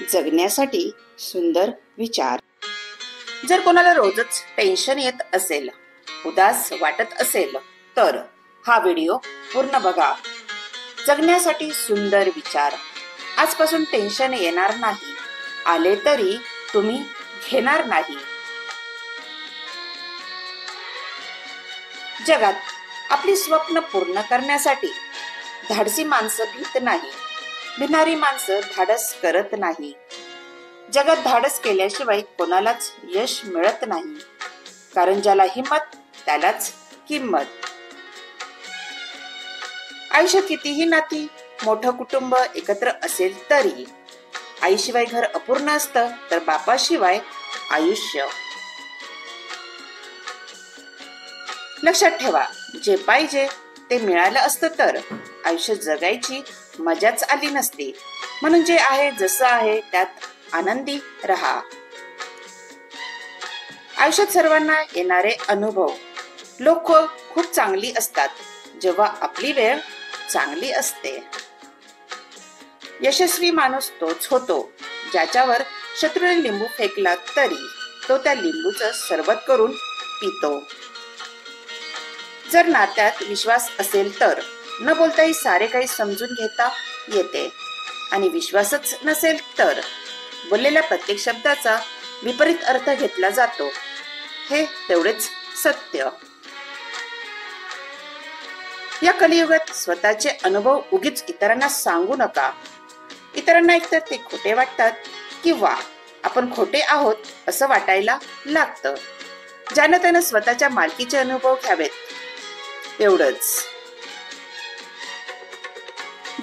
जगण्यासाठी सुंदर विचार. जर कोणाला रोजच टेन्शन येत असेल, उदास वाटत असेल, तर हा व्हिडिओ पूर्ण बघा. जगण्यासाठी सुंदर विचार. आजपासून टेन्शन येणार नाही, आले तरी तुम्ही घेणार नाही. जगात आपली स्वप्न पूर्ण करण्यासाठी धाडसी माणसं भीत नाही, भिणारी माणसं धाडस करत नाही. जगात धाडस केल्याशिवाय कोणालाच यश मिळत नाही, कारण ज्याला हिम्मत त्यालाच किंमत. आयुष्यात कितीही नाती, मोठं कुटुंब एकत्र असेल तरी आईशिवाय घर अपूर्ण असतं, तर बापाशिवाय आयुष्य. लक्षात ठेवा, जे पाहिजे ते मिळालं असतं तर आयुष्य जगायची मजाच आली नसती. म्हणून जे आहे जसं आहे त्यात आनंदी रहा. आयुष्यात सर्वांना येणारे अनुभव. लोक खूप चांगली असतात जेव्हा आपली वेळ चांगली असते. यशस्वी माणूस तोच होतो ज्याच्यावर शत्रूने लिंबू फेकला तरी तो त्या लिंबूचं सरबत करून पितो. जर नात्यात विश्वास असेल तर न बोलताही सारे काही समजून घेता येते, आणि विश्वासच नसेल तर बोललेल्या प्रत्येक शब्दाचा विपरीत अर्थ घेतला जातो. हे तेवढेच सत्य. या कलियुगात स्वतःचे अनुभव उगीच इतरांना सांगू नका. इतरांना एकतर ते खोटे वाटतात किंवा आपण खोटे आहोत असं वाटायला लागतं. ज्यानं त्यानं स्वतःच्या मालकीचे अनुभव घ्यावेत, एवढंच.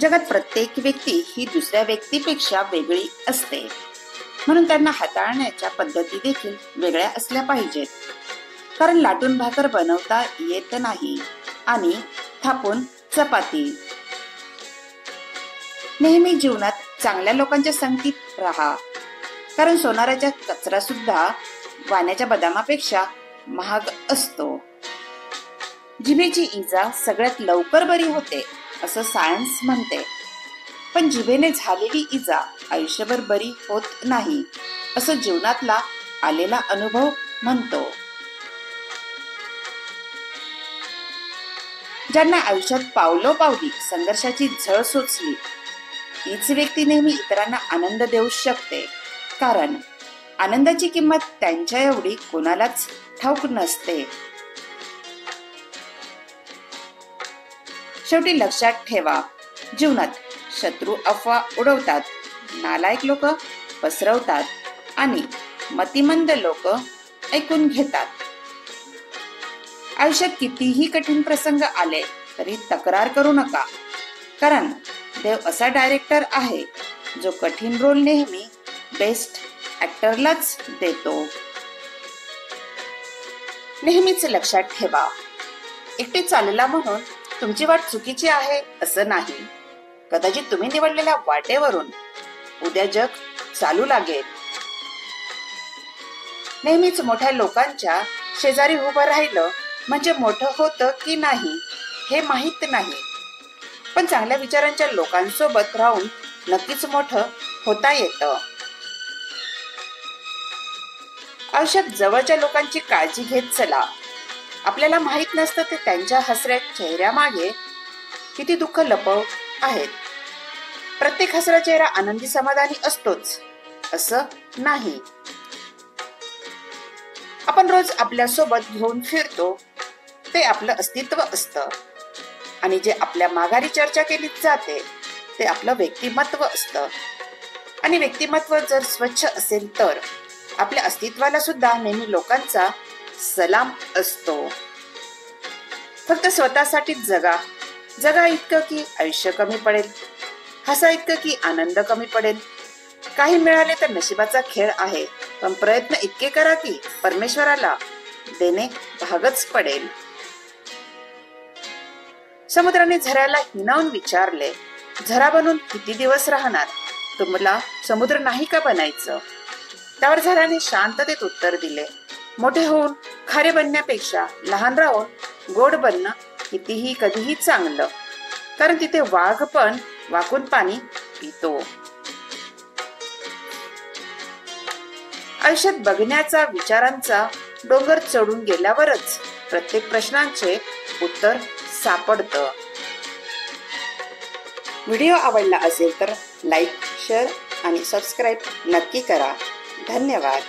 जगात प्रत्येक व्यक्ती ही दुसऱ्या व्यक्तीपेक्षा वेगळी असते, म्हणून त्यांना हाताळण्याच्या पद्धती देखील वेगळ्या असल्या पाहिजेत. कारण लाटून भाकर बनवता येत नाही आणि थापून चपाती. नेहमी जीवनात चांगल्या लोकांच्या संगतीत राहा, कारण सोनाराचा कचरा सुद्धा वाण्याच्या बदामापेक्षा महाग असतो. जिभेची इजा सगळ्यात लवकर बरी होते असं सायन्स म्हणते, पण जिभेने झालेली इजा आयुष्यभर बरी होत नाही असं जीवनातला आलेला अनुभव म्हणतो. ज्यांना आयुष्यात पावलोपावली संघर्षाची झळ सोचली तीच व्यक्ती नेहमी इतरांना आनंद देऊ शकते, कारण आनंदाची किंमत त्यांच्या एवढी कोणालाच ठाऊक नसते. शेवटी लक्षात ठेवा, जीवनात शत्रू अफवा उडवतात, नालायक लोक पसरवतात आणि मतिमंद लोक ऐकून घेतात. आयुष्यात कितीही कठीण प्रसंग आले तरी तक्रार करू नका, कारण देव असा डायरेक्टर आहे जो कठीण रोल नेहमी बेस्ट ऍक्टरलाच देतो. नेहमीच लक्षात ठेवा, एकटे चालला म्हणून तुमची वाट चुकीची आहे असं नाही. कदाचित तुम्ही निवडलेल्या वाटेवरून उद्या जग चालू लागेल. नेहमीच मोठ्या लोकांच्या शेजारी उभं राहिलं म्हणजे मोठं होतं की नाही हे माहित नाही, पण चांगल्या विचारांच्या लोकांसोबत राहून नक्कीच मोठं होता येतं. आयुष्यात जवळच्या लोकांची काळजी घेत चला. आपल्याला माहित नसतं ते त्यांच्या हसऱ्या चेहऱ्यामागे किती दुःख लपव आहेत. प्रत्येक हसरा चेहरा आनंदी समाधानी असतोच असं नाही. आपण रोज आपल्या सोबत घेऊन फिरतो ते आपलं अस्तित्व असतं, आणि जे आपल्या माघारी चर्चा केली जाते ते आपलं व्यक्तिमत्व असतं. आणि व्यक्तिमत्व जर स्वच्छ असेल तर आपल्या अस्तित्वाला सुद्धा नेहमी लोकांचा सलाम असतो. फक्त स्वतःसाठीच जगा. जगा इतकं की आयुष्य कमी पडेल, हसा इतकं की आनंद कमी पडेल. काही मिळाले तर नशिबाचा खेळ आहे, पण प्रयत्न इतके करा की परमेश्वराला देणे भागच पडेल. समुद्राने झऱ्याला हिणावून विचारले, झरा बनून किती दिवस राहणार? तुम्हाला समुद्र नाही का बनायचं? त्यावर झऱ्याने शांततेत उत्तर दिले, मोठे होऊन खारे बनण्यापेक्षा लहान राहून गोड बनणं कितीही कधीही चांगलं, कारण तिथे वाघ पण वाकून पाणी पितो. आयुष्यात बघण्याचा विचारांचा डोंगर चढून गेल्यावरच प्रत्येक प्रश्नांचे उत्तर सापडतं. व्हिडिओ आवडला असेल तर लाईक, शेअर आणि सबस्क्राईब नक्की करा. धन्यवाद.